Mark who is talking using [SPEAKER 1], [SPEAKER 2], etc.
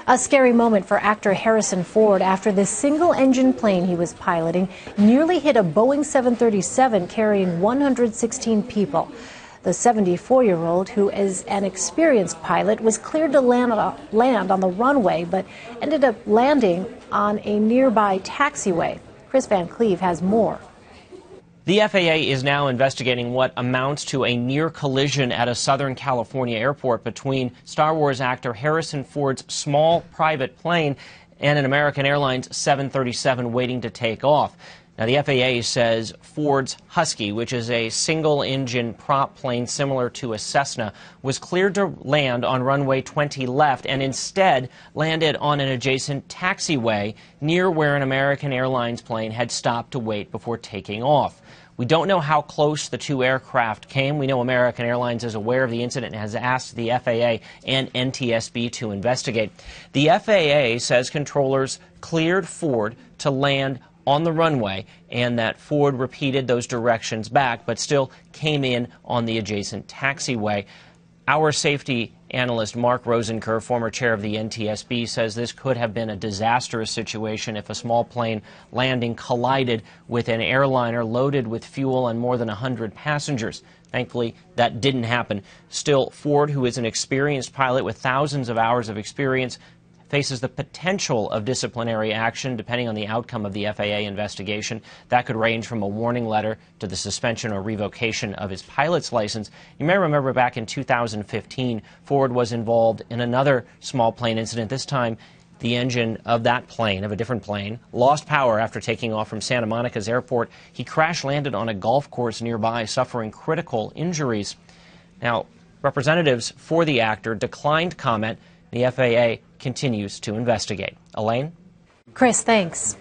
[SPEAKER 1] A scary moment for actor Harrison Ford after the single-engine plane he was piloting nearly hit a Boeing 737 carrying 116 people. The 74-year-old, who is an experienced pilot, was cleared to land on the runway, but ended up landing on a nearby taxiway. Kris Van Cleave has more.
[SPEAKER 2] The FAA is now investigating what amounts to a near collision at a Southern California airport between Star Wars actor Harrison Ford's small private plane and an American Airlines 737 waiting to take off. Now, the FAA says Ford's Husky, which is a single-engine prop plane similar to a Cessna, was cleared to land on runway 20 left and instead landed on an adjacent taxiway near where an American Airlines plane had stopped to wait before taking off. We don't know how close the two aircraft came. We know American Airlines is aware of the incident and has asked the FAA and NTSB to investigate. The FAA says controllers cleared Ford to land on the runway and that Ford repeated those directions back but still came in on the adjacent taxiway. Our safety analyst Mark Rosenker, former chair of the NTSB, says this could have been a disastrous situation if a small plane landing collided with an airliner loaded with fuel and more than 100 passengers. Thankfully, that didn't happen. Still, Ford, who is an experienced pilot with thousands of hours of experience, faces the potential of disciplinary action depending on the outcome of the FAA investigation. That could range from a warning letter to the suspension or revocation of his pilot's license. You may remember back in 2015, Ford was involved in another small plane incident. This time, the engine of that plane, of a different plane, lost power after taking off from Santa Monica's airport. He crash-landed on a golf course nearby, suffering critical injuries. Now, representatives for the actor declined comment. The FAA continues to investigate. Elaine?
[SPEAKER 1] Kris, thanks.